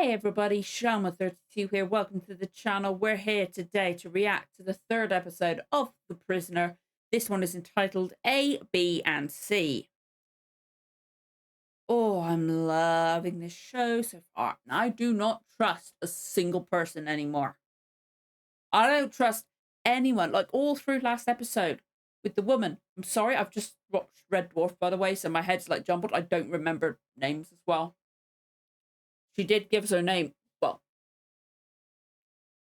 Hey everybody, Shama32 here. Welcome to the channel. We're here today to react to the third episode of The Prisoner. This one is entitled A, B, and C. Oh, I'm loving this show so far. And I do not trust a single person anymore. I don't trust anyone. Like all through last episode with the woman. I'm sorry, I've just watched Red Dwarf, by the way, so my head's like jumbled. I don't remember names as well. She did give us her name. Well,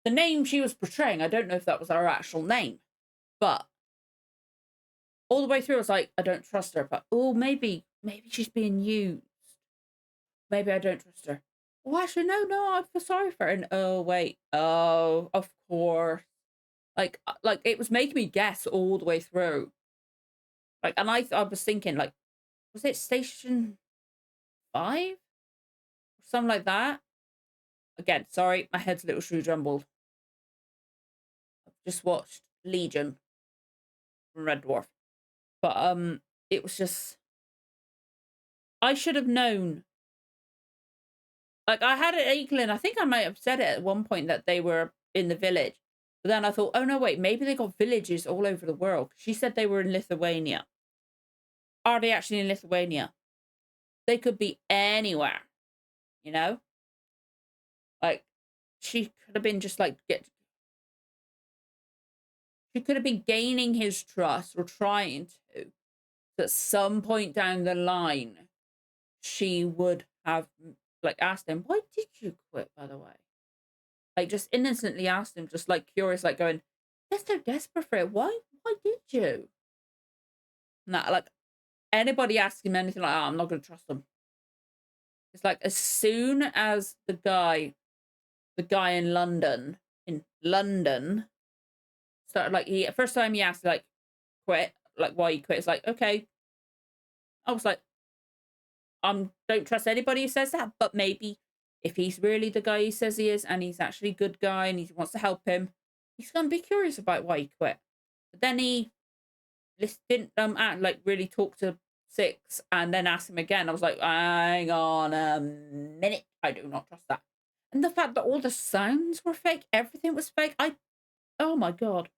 the name she was portraying, I don't know if that was her actual name, but all the way through, I was like, I don't trust her. But oh, maybe she's being used. Maybe I don't trust her. Oh, actually, no, I feel sorry for her. And oh, wait, oh, of course. Like it was making me guess all the way through. Like, and I was thinking, like, was it Station 5 or something like that? Again, sorry, my head's a little shrew jumbled. I've just watched Legion from Red Dwarf. But it was just, I should have known. Like, I had an inkling, I think I might have said it at one point that they were in the village. But then I thought, oh no, wait, maybe they got villages all over the world. She said they were in Lithuania. Are they actually in Lithuania? They could be anywhere, you know? Like, she could have been just like, she could have been gaining his trust or trying to. So at some point down the line, she would have like asked him, why did you quit, by the way? Like just innocently asked him, just like curious, like going, they're so desperate for it. Why did you? Nah, like anybody asks him anything like that, I'm not gonna trust them. It's like as soon as the guy in London started like first time he asked like quit, like why he quit, it's like, okay. I was like, don't trust anybody who says that, but maybe if he's really the guy he says he is and he's actually a good guy and he wants to help him, he's going to be curious about why he quit. But then he didn't act like really talk to Six and then ask him again. I was like, hang on a minute, I do not trust that. And the fact that all the sounds were fake, everything was fake, oh my god.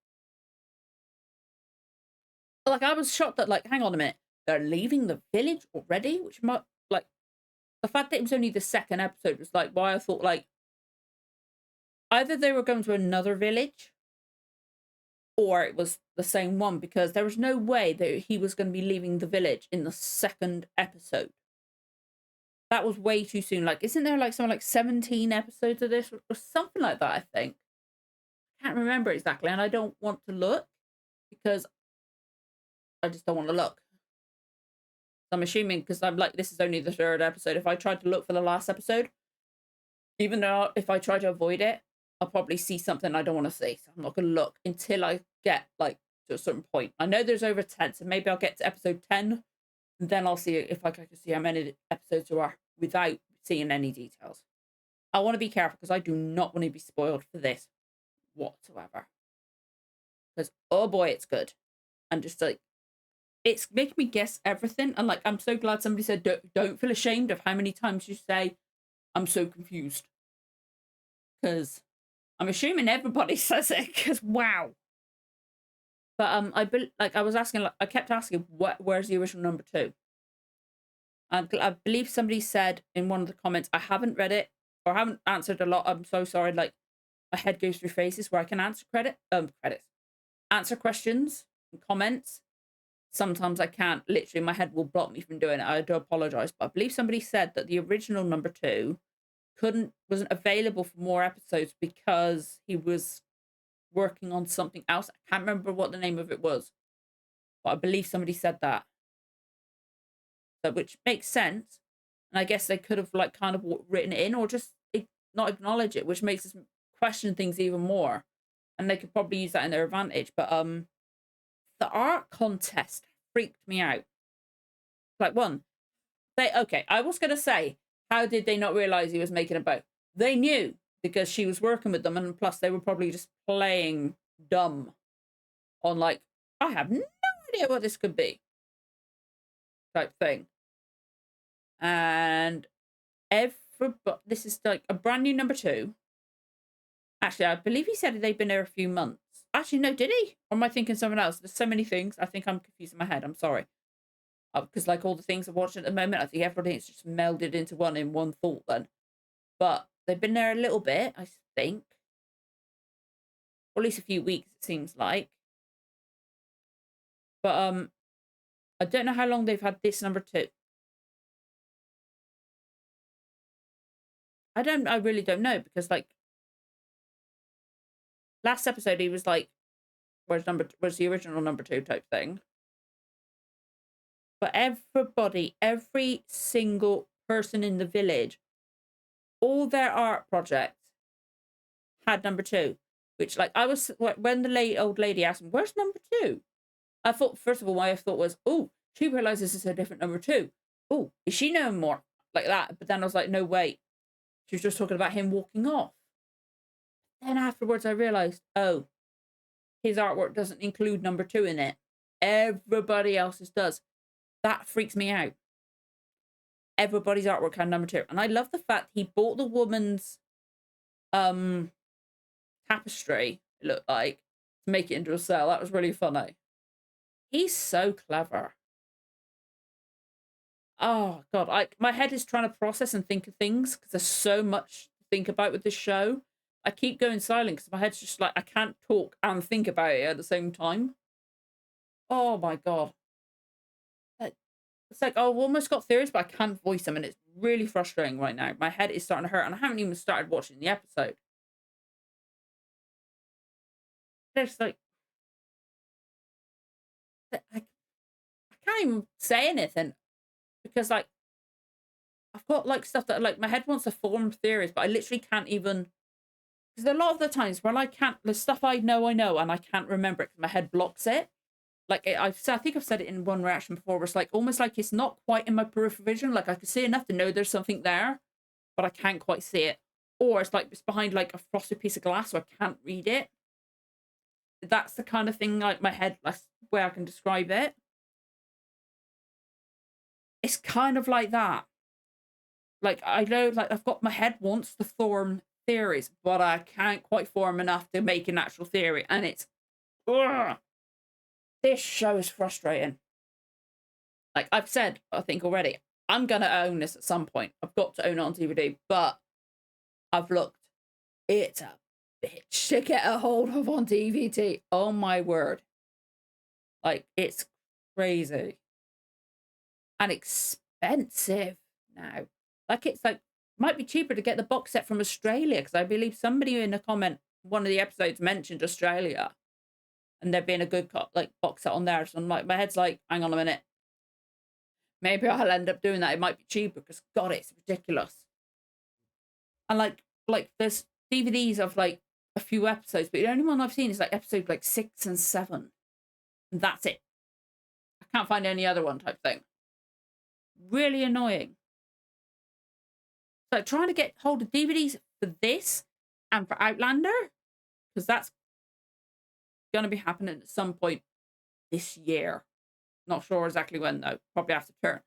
Like I was shocked that, like, hang on a minute, they're leaving the village already, which might, like, the fact that it was only the second episode was like why I thought like either they were going to another village or it was the same one, because there was no way that he was going to be leaving the village in the second episode. That was way too soon. Like, isn't there like something like 17 episodes of this or something like that? I think. I can't remember exactly, and I don't want to look because I just don't want to look. I'm assuming, because I'm like, this is only the third episode. If I tried to look for the last episode, even though if I try to avoid it, I'll probably see something I don't want to see. So I'm not going to look until I get like to a certain point. I know there's over 10, so maybe I'll get to episode 10 and then I'll see if I can see how many episodes there are without seeing any details. I want to be careful because I do not want to be spoiled for this whatsoever. Because, oh boy, it's good. And just like, it's making me guess everything. And like, I'm so glad somebody said, don't feel ashamed of how many times you say, I'm so confused. Because I'm assuming everybody says it, because wow. But I was asking, like, I kept asking, where's the original number 2? I believe somebody said in one of the comments, I haven't read it or haven't answered a lot. I'm so sorry. Like, my head goes through phases where I can answer answer questions and comments. Sometimes I can't. Literally, my head will block me from doing it. I do apologize, but I believe somebody said that the original number 2 wasn't available for more episodes because he was working on something else. I can't remember what the name of it was, but I believe somebody said that. So, which makes sense. And I guess they could have like kind of written it in or just not acknowledge it, which makes us question things even more. And they could probably use that in their advantage. But the art contest freaked me out. Like, I was gonna say, how did they not realize he was making a boat? They knew because she was working with them, and plus they were probably just playing dumb on like, I have no idea what this could be type thing. And this is like a brand new number 2. Actually, I believe he said they've been there a few months. Actually, no, did he? Or am I thinking someone else? There's so many things. I think I'm confusing my head. I'm sorry. Because like all the things I'm watching at the moment, I think everything's just melded into one in one thought then. But they've been there a little bit, I think. Or at least a few weeks, it seems like. But I don't know how long they've had this number 2. I really don't know, because like last episode he was like, where's the original number 2 type thing. But everybody, every single person in the village, all their art projects had number 2. Which, like, when the old lady asked me, where's number 2? I thought, first of all, my thought was, oh, she realizes it's a different number 2. Oh, is she no more? Like that. But then I was like, no, wait. She was just talking about him walking off. Then afterwards, I realized, oh, his artwork doesn't include number 2 in it. Everybody else's does. That freaks me out. Everybody's artwork had number 2. And I love the fact he bought the woman's tapestry, it looked like, to make it into a cell. That was really funny. He's so clever. Oh, God. My head is trying to process and think of things because there's so much to think about with this show. I keep going silent because my head's just like, I can't talk and think about it at the same time. Oh, my God. It's like, oh, I've almost got theories, but I can't voice them, and it's really frustrating right now. My head is starting to hurt, and I haven't even started watching the episode. There's like, I can't even say anything because, like, I've got like stuff that like my head wants to form theories, but I literally can't even. Because a lot of the times when I can't, the stuff I know, and I can't remember it because my head blocks it. Like I think I've said it in one reaction before, where it's like almost like it's not quite in my peripheral vision. Like I can see enough to know there's something there, but I can't quite see it. Or it's like it's behind like a frosted piece of glass, so I can't read it. That's the kind of thing, like my head, that's where I can describe it. It's kind of like that. Like I know, like I've got my head wants to form theories, but I can't quite form enough to make an actual theory, and it's. Ugh. This show is frustrating. Like I've said, I think already, I'm going to own this at some point. I've got to own it on DVD, but I've looked. It's a bitch to get a hold of on DVD. Oh my word. Like, it's crazy. And expensive now. Like, it's like, might be cheaper to get the box set from Australia, because I believe somebody in a comment, one of the episodes mentioned Australia. And there being a good like box set on there. So I'm like, my head's like, hang on a minute. Maybe I'll end up doing that. It might be cheaper because God, it's ridiculous. And like there's DVDs of like a few episodes, but the only one I've seen is like episode like 6 and 7. And that's it. I can't find any other one type thing. Really annoying. So trying to get hold of DVDs for this and for Outlander, because that's going to be happening at some point this year. Not sure exactly when though. Probably after turn.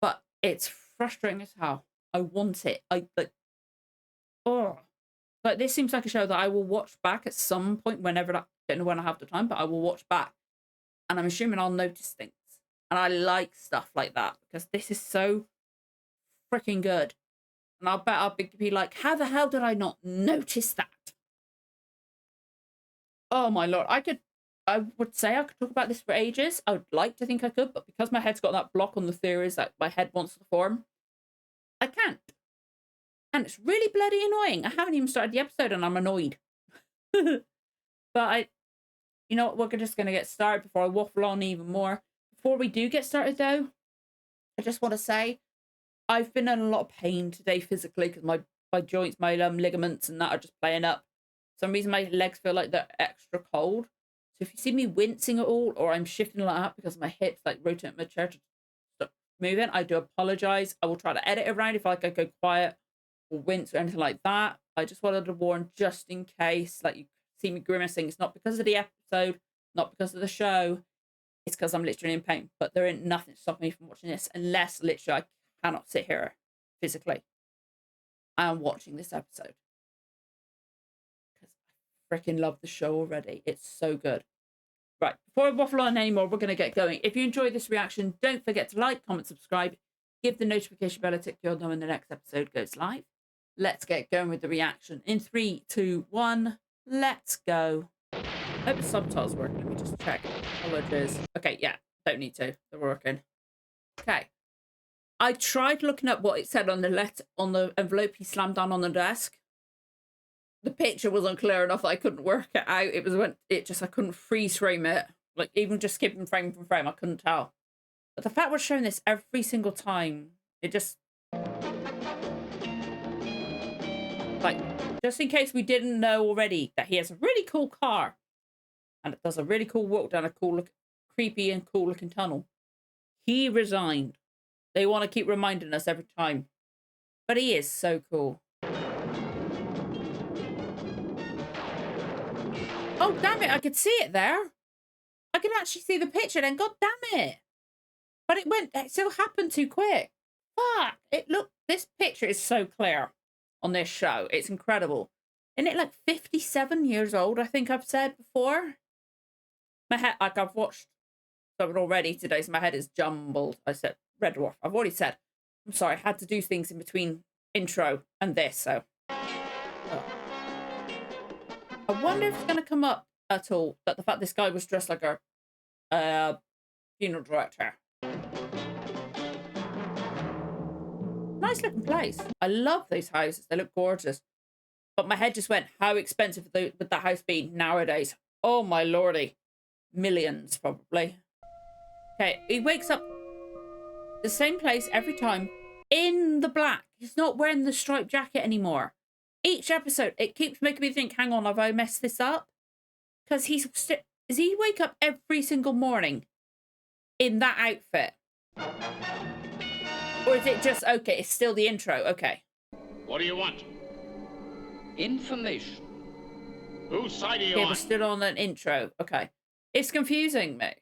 But it's frustrating as hell. I want it. Like this seems like a show that I will watch back at some point whenever I don't know when I have the time, but I will watch back. And I'm assuming I'll notice things. And I like stuff like that because this is so freaking good. And I'll bet I'll be like, how the hell did I not notice that? Oh my lord. I would say I could talk about this for ages. I would like to think I could, but because my head's got that block on the theories that my head wants to form, I can't. And it's really bloody annoying. I haven't even started the episode and I'm annoyed. But you know what, we're just going to get started before I waffle on even more. Before we do get started though, I just want to say, I've been in a lot of pain today physically because my joints, my ligaments and that are just playing up. For some reason my legs feel like they're extra cold. So if you see me wincing at all, or I'm shifting like that because my hips like rotate my chair to stop moving, I do apologize. I will try to edit around if like I go quiet or wince or anything like that. I just wanted to warn just in case like you see me grimacing. It's not because of the episode, not because of the show. It's because I'm literally in pain. But there ain't nothing to stop me from watching this unless literally I cannot sit here physically. I am watching this episode. Because I freaking love the show already. It's so good. Right, before I waffle on anymore, we're going to get going. If you enjoyed this reaction, don't forget to like, comment, subscribe. Give the notification bell a tick, you'll know when the next episode goes live. Let's get going with the reaction. In 3, 2, 1, let's go. Hope the subtitles work. Let me just check. Apologies. Okay, yeah, don't need to. They're working. Okay. I tried looking up what it said on the envelope he slammed down on the desk. The picture wasn't clear enough that I couldn't work it out. I couldn't freeze frame it. Like, even just skipping frame from frame, I couldn't tell. But the fact we're showing this every single time, it just... Like, just in case we didn't know already that he has a really cool car. And it does a really cool walk down a creepy and cool looking tunnel. He resigned. They want to keep reminding us every time. But he is so cool. Oh, damn it. I could see it there. I can actually see the picture then. God damn it. But it still happened too quick. Fuck. This picture is so clear on this show. It's incredible. Isn't it like 57 years old, I think I've said before? My head, like I've watched something already today, so my head is jumbled. I said Red Dwarf. I've already said. I'm sorry, I had to do things in between intro and this, so. Oh. I wonder if it's going to come up at all that the fact this guy was dressed like a funeral director. Nice looking place. I love these houses. They look gorgeous. But my head just went, how expensive would that house be nowadays? Oh my lordy. Millions, probably. Okay, he wakes up the same place every time in the black. He's not wearing the striped jacket anymore. Each episode, it keeps making me think, hang on, have I messed this up? Because does he wake up every single morning in that outfit? Or is it just, okay, it's still the intro, okay. What do you want? Information. Whose side are you on? on? We're still on an intro, okay. It's confusing me.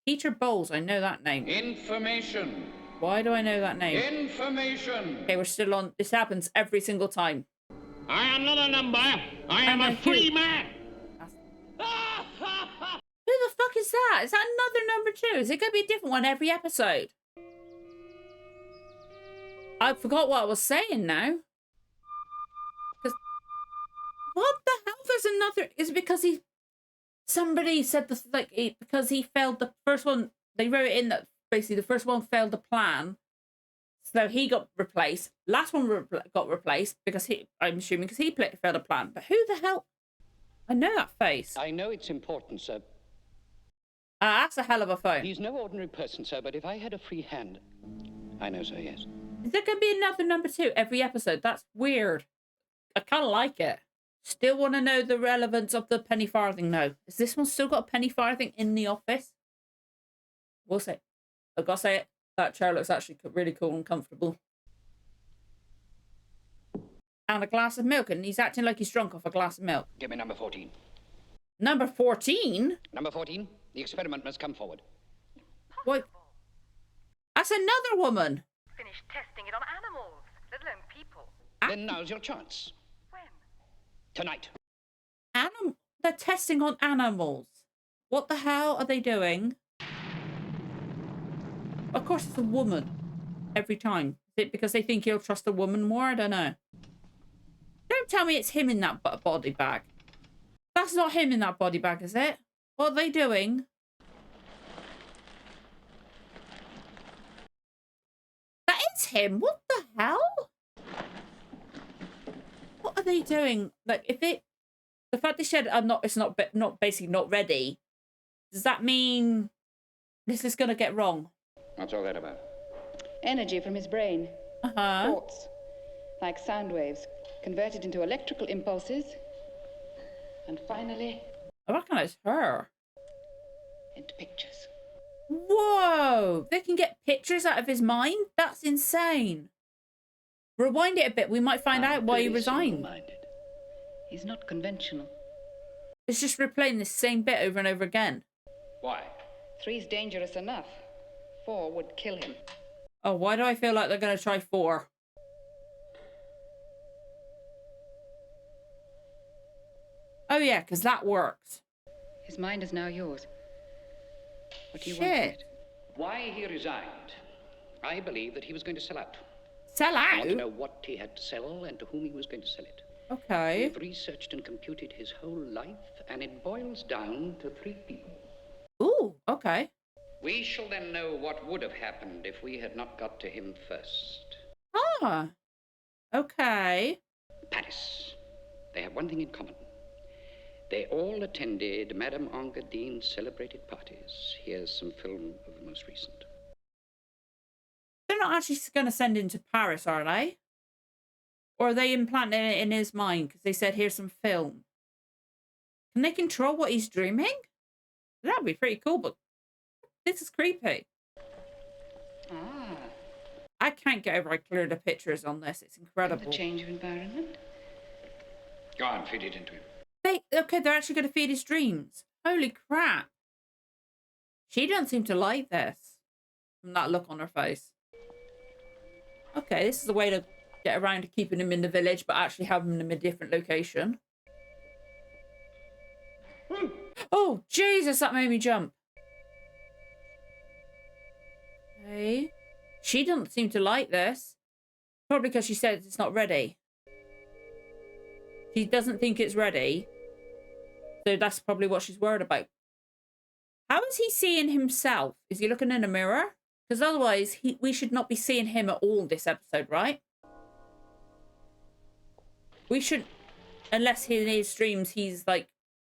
Peter Bowles, I know that name. Information. Why do I know that name? Information. Okay, we're still on. This happens every single time. I am not a number. I am a free man. Who the fuck is that? Is that another number 2? Is it going to be a different one every episode? I forgot what I was saying now. What the hell? There's another... Is it because somebody said this, because he failed the first one. They wrote it in that basically the first one failed the plan. So he got replaced. Last one got replaced because I'm assuming because he failed a plan. But who the hell? I know that face. I know it's important, sir. That's a hell of a phone. He's no ordinary person, sir, but if I had a free hand... I know, sir, yes. Is there going to be another number 2 every episode? That's weird. I kind of like it. Still want to know the relevance of the penny farthing now. Has this one still got a penny farthing in the office? We'll see. I've got to say it. That chair looks actually really cool and comfortable. And a glass of milk. And he's acting like he's drunk off a glass of milk. Give me number 14. Number 14? Number 14. The experiment must come forward. What? That's another woman. Finished testing it on animals, let alone people. Then now's your chance. When? Tonight. They're testing on animals. What the hell are they doing? Of course it's a woman. Every time. Is it because they think he'll trust a woman more? I don't know. Don't tell me it's him in that body bag. That's not him in that body bag, is it? What are they doing? That is him. What the hell? What are they doing? Like, the fact they said it's not basically not ready. Does that mean this is gonna get wrong? What's all that about? Energy from his brain. Thoughts, like sound waves, converted into electrical impulses. And finally... I recognize her. Into pictures. Whoa! They can get pictures out of his mind? That's insane. Rewind it a bit. We might find out why he resigned. He's not conventional. It's just replaying the same bit over and over again. Why? 3's dangerous enough. 4 would kill him. Oh, why do I feel like they're going to try 4? Oh, yeah, because that works. His mind is now yours. What do you want Shit. from it? Why he resigned. I believe that he was going to sell out. Sell I want to out? know what he had to sell and to whom he was going to sell it. Okay. We've researched and computed his whole life, and it boils down to 3 people. Ooh, okay. We shall then know what would have happened if we had not got to him first. Ah, okay. Paris. They have one thing in common. They all attended Madame Engadin's celebrated parties. Here's some film of the most recent. They're not actually going to send him to Paris, are they? Or are they implanting it in his mind because they said, here's some film? Can they control what he's dreaming? That would be pretty cool, but this is creepy. Ah. I can't get over how clear the pictures on this. It's incredible. The change of environment. Go on, feed it into him. They're actually going to feed his dreams. Holy crap. She doesn't seem to like this. From that look on her face. Okay, this is a way to get around to keeping him in the village, but actually having him in a different location. Oh, Jesus, that made me jump. Okay. She doesn't seem to like this. Probably because she said it's not ready. She doesn't think it's ready. So that's probably what she's worried about. How is he seeing himself? Is he looking in a mirror? Because otherwise, we should not be seeing him at all this episode, right? We should, unless in his dreams, he's like,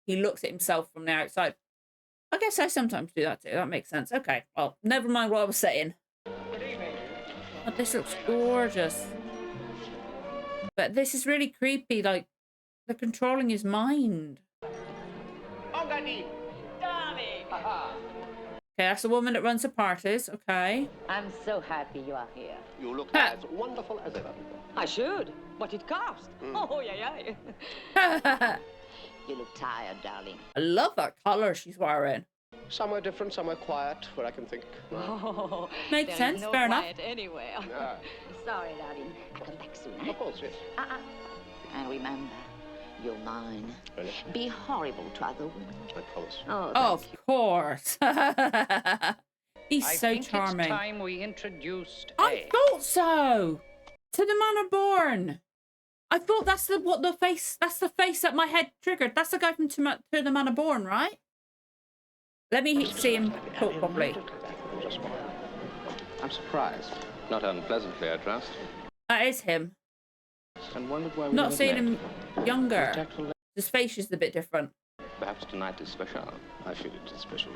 he looks at himself from the outside. I guess I sometimes do that too. That makes sense. Okay, well, never mind what I was saying. Oh, this looks gorgeous. But this is really creepy, like, they're controlling his mind. Engadine! Darling! Okay, that's the woman that runs the parties. Okay. I'm so happy you are here. You look as wonderful as ever. I should. What it cost? Oh, yeah. You look tired, darling. I love that colour she's wearing. Somewhere different, somewhere quiet, where I can think. Oh, Makes there sense, is no fair enough. quiet anywhere. Yeah. Sorry, darling. I'll come back soon. Of course, yes. And remember, you're mine. Really? Be horrible to other women. I promise. Oh, Of course. He's I so think charming. it's time we introduced I thought so. To the Manor Born. I thought that's the face that my head triggered. That's the guy from To the Manor Born, right? Let me see him talk properly. I'm surprised. Not unpleasantly, I trust. That is him. And wondered why we Not never seeing met. him younger. Tactful- His face is a bit different. Perhaps tonight is special. I feel it is special.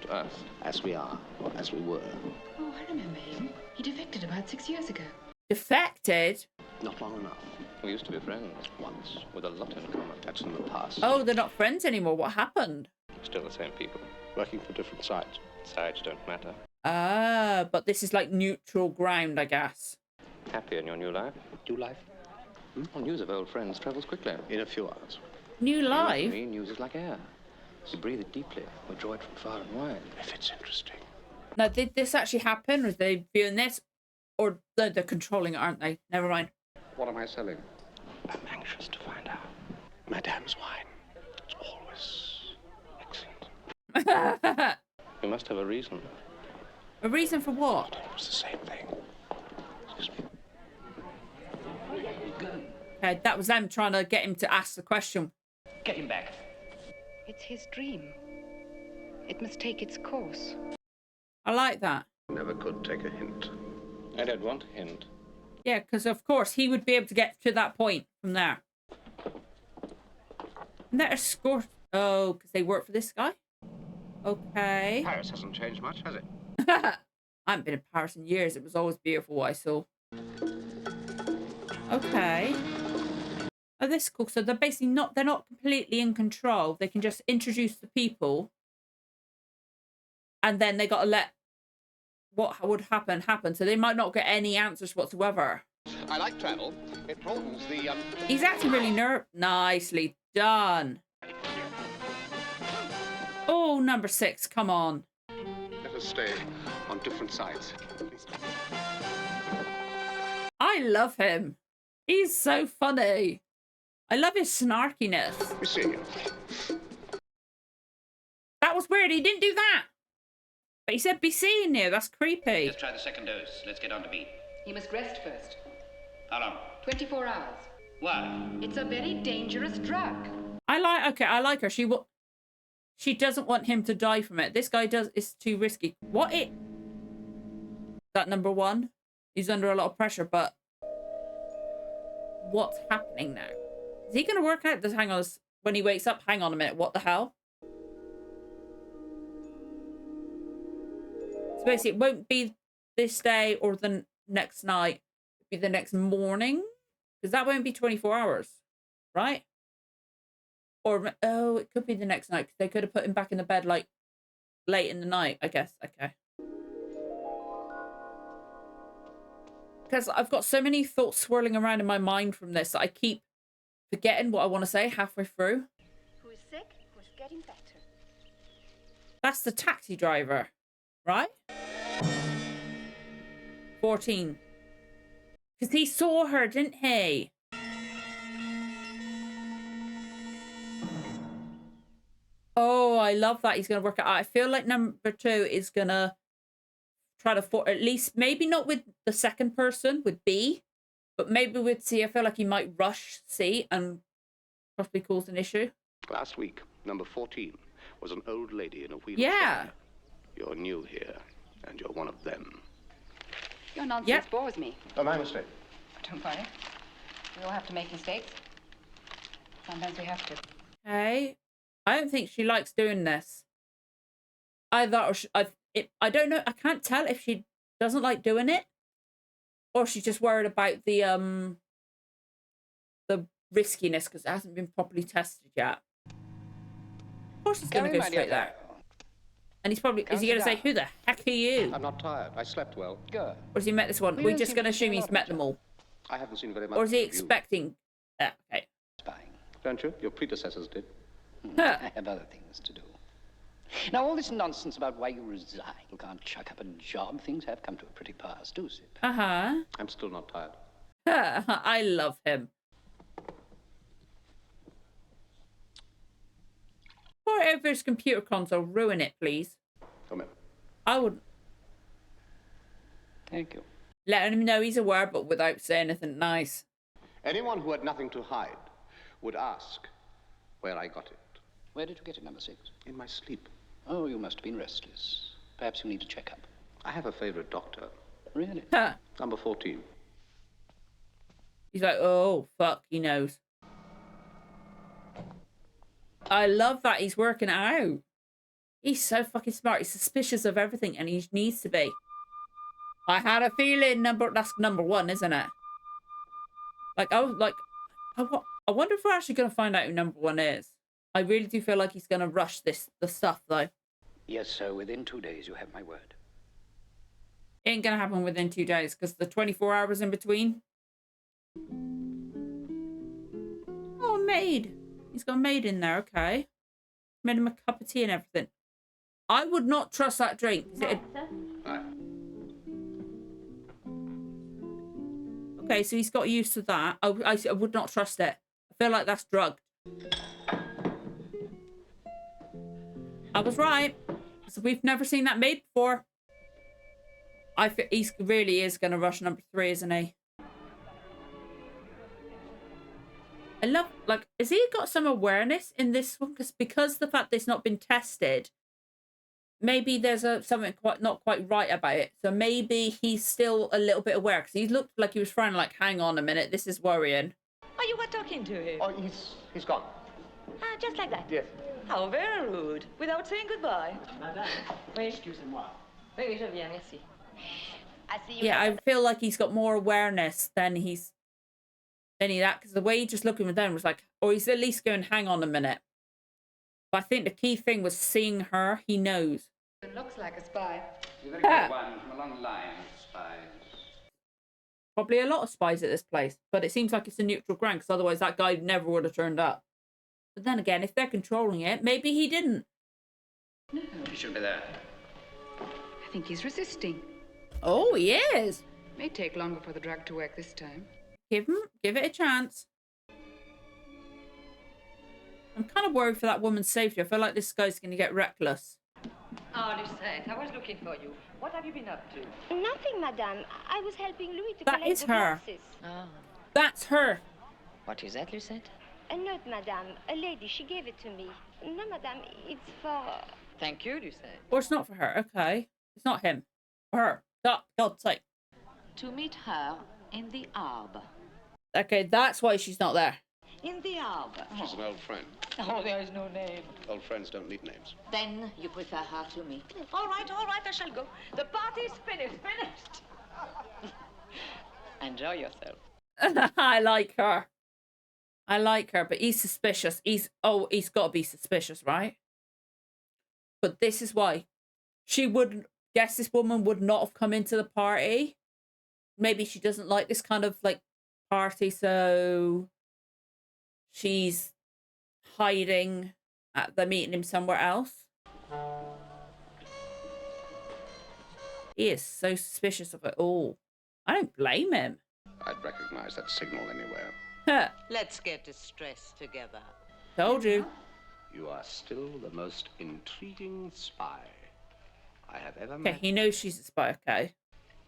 To us. As we are, or as we were. Oh, I remember him. He defected about 6 years ago. Defected? Not long enough. We used to be friends. Once. With a lot in common. That's in the past. Oh, they're not friends anymore. What happened? Still the same people. Working for different sides. Sides don't matter. Ah, but this is like neutral ground, I guess. Happy in your new life? New life? Well, news of old friends travels quickly. In a few hours. New life? Me, news is like air. You breathe it deeply. We draw it from far and wide. If it's interesting. Now, did this actually happen? Was they viewing this? Or they're controlling it, aren't they? Never mind. What am I selling? I'm anxious to find out. Madame's wine. It's always excellent. You must have a reason. A reason for what? It was the same thing. Excuse me. Okay, that was them trying to get him to ask the question. Get him back. It's his dream. It must take its course. I like that. Never could take a hint. I don't want a hint. Yeah, because of course he would be able to get to that point from there. And that score. Oh, because they work for this guy? Okay. Paris hasn't changed much, has it? I haven't been in Paris in years. It was always beautiful what I saw. Okay. Oh, this is cool. So they're basically they're not completely in control. They can just introduce the people. And then they got to let what would happen. So they might not get any answers whatsoever. I like travel. It broadens the, He's acting really nicely done. Oh, number 6. Come on. Let us stay on different sides. I love him. He's so funny. I love his snarkiness. We see you. That was weird. He didn't do that. But he said be seeing you. That's creepy. Just try the second dose. Let's get on to beat. He must rest first. How long? 24 hours. Why? It's a very dangerous drug. I like her. She doesn't want him to die from it. This guy it's too risky. That number one? He's under a lot of pressure, but what's happening now? Is he gonna work out this? Hang on, when he wakes up, hang on a minute, what the hell? So basically, it won't be this day or the next night. It'll be the next morning. Because that won't be 24 hours, right? Or, oh, it could be the next night. Because they could have put him back in the bed, like, late in the night, I guess. Okay. Because I've got so many thoughts swirling around in my mind from this that I keep forgetting what I want to say halfway through. Who is sick, who's getting better. That's the taxi driver, right? 14. Because he saw her, didn't he? Oh, I love that. He's going to work it out. I feel like number 2 is going to try to, at least, maybe not with the second person, with B, but maybe with C. I feel like he might rush C and possibly cause an issue. Last week, number 14 was an old lady in a wheelchair. Yeah. You're new here, and you're one of them. Your nonsense bores me. Oh, my mistake. Don't worry. We all have to make mistakes. Sometimes we have to. Okay. I don't think she likes doing this. Either, or I don't know. I can't tell if she doesn't like doing it, or she's just worried about the riskiness because it hasn't been properly tested yet. Of course, he's going to go straight there. And he's probably, is he going to say, who the heck are you? I'm not tired. I slept well. Good. Or has he met this one? We're just going to assume he's met them all. I haven't seen very much. Or is he of you. expecting... okay. Spying. Don't you? Your predecessors did. I have other things to do. Now, all this nonsense about why you resign, you can't chuck up a job. Things have come to a pretty pass, do Sip? Uh-huh. I'm still not tired. I love him. Pour it over his computer console. Ruin it, please. Come in. I would... Thank you. Letting him know he's aware, but without saying anything nice. Anyone who had nothing to hide would ask where I got it. Where did you get it, number 6? In my sleep. Oh, you must have been restless. Perhaps you need a checkup. I have a favorite doctor. Really? Number 14. He's like, oh, fuck, he knows. I love that he's working it out. He's so fucking smart. He's suspicious of everything, and he needs to be. I had a feeling that's number 1, isn't it? Like, I wonder if we're actually going to find out who number 1 is. I really do feel like he's going to rush the stuff, though. Yes, sir. Within 2 days, you have my word. It ain't going to happen within 2 days, because the 24 hours in between. Oh, a maid. He's got a maid in there, okay. Made him a cup of tea and everything. I would not trust that drink. Okay, so he's got used to that. I would not trust it. I feel like that's drugged. I was right. So we've never seen that maid before. I feel he really is going to rush number 3, isn't he? I love, like, has he got some awareness in this one? Because the fact that it's not been tested, maybe there's something not quite right about it. So maybe he's still a little bit aware, because he looked like he was trying to, like, hang on a minute, this is worrying. Oh, you were talking to him? Oh, he's gone. Ah, just like that? Yes. How very rude. Without saying goodbye. Madame, oui, excusez-moi. Oui, je viens, merci. I see you. Yeah, I feel like he's got more awareness than that, because the way he just looked him down was like, or he's at least going, hang on a minute. But I think the key thing was seeing her. He knows. It looks like a spy. You're a very good one from a long line of spies. Probably a lot of spies at this place, but it seems like it's a neutral ground, because otherwise that guy never would have turned up. But then again, if they're controlling it, maybe he didn't. No. He should be there. I think he's resisting. Oh, he is. May take longer for the drug to work this time. Give it a chance. I'm kind of worried for that woman's safety. I feel like this guy's going to get reckless. Oh, Lucette, I was looking for you. What have you been up to? Nothing, madame. I was helping Louis to That collect is the her. glasses. Oh. That's her. What is that, Lucette? A note, madame. A lady, she gave it to me. No, madame, it's for... Thank you, Lucette. Or it's not for her. Okay. It's not him. Her. God's sake. To meet her in the arbor. Okay, that's why she's not there. In the arbor. She's an old friend. Oh, there is no name. Old friends don't need names. Then you prefer her to me. All right, I shall go. The party's finished. Enjoy yourself. I like her. I like her, but he's suspicious. He's got to be suspicious, right? But this is why. She wouldn't guess this woman would not have come into the party. Maybe she doesn't like this kind of like party, so she's hiding. They're meeting him somewhere else. He is so suspicious of it all. I don't blame him. I'd recognize that signal anywhere. Let's get distressed together. Told you. You are still the most intriguing spy I have ever Okay, met. he knows she's a spy, okay.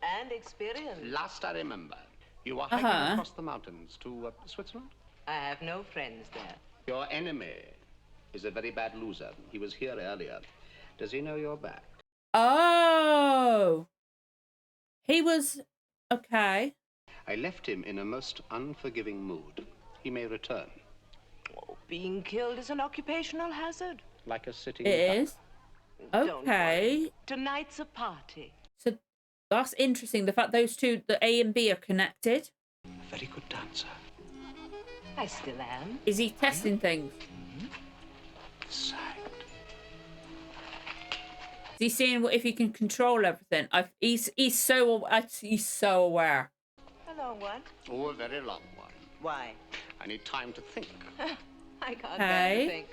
And experience. Last I remember, you were hiking across the mountains to Switzerland? I have no friends there. Your enemy is a very bad loser. He was here earlier. Does he know you're back? Oh. He was... Okay. I left him in a most unforgiving mood. He may return. Oh, being killed is an occupational hazard. Like a sitting It duck. is. Don't Okay. worry. Tonight's a party. So that's interesting. The fact those two, the A and B, are connected. A very good dancer. I still am. Is he testing things? Side. Is he seeing if he can control everything? He's so aware. A long one? Oh, a very long one. Why? I need time to think. I can't bear Okay. to think.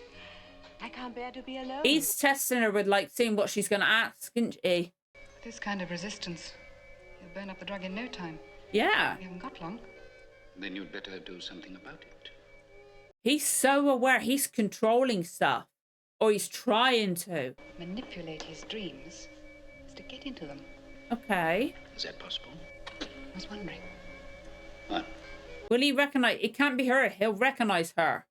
I can't bear to be alone. He's testing her with like seeing what she's gonna ask, isn't he? This kind of resistance, you'll burn up the drug in no time. Yeah. We haven't got long. Then you'd better do something about it. He's so aware. He's controlling stuff, or he's trying to. Manipulate his dreams is to get into them. Okay. Is that possible? I was wondering. What? Will he recognize? It can't be her. He'll recognize her.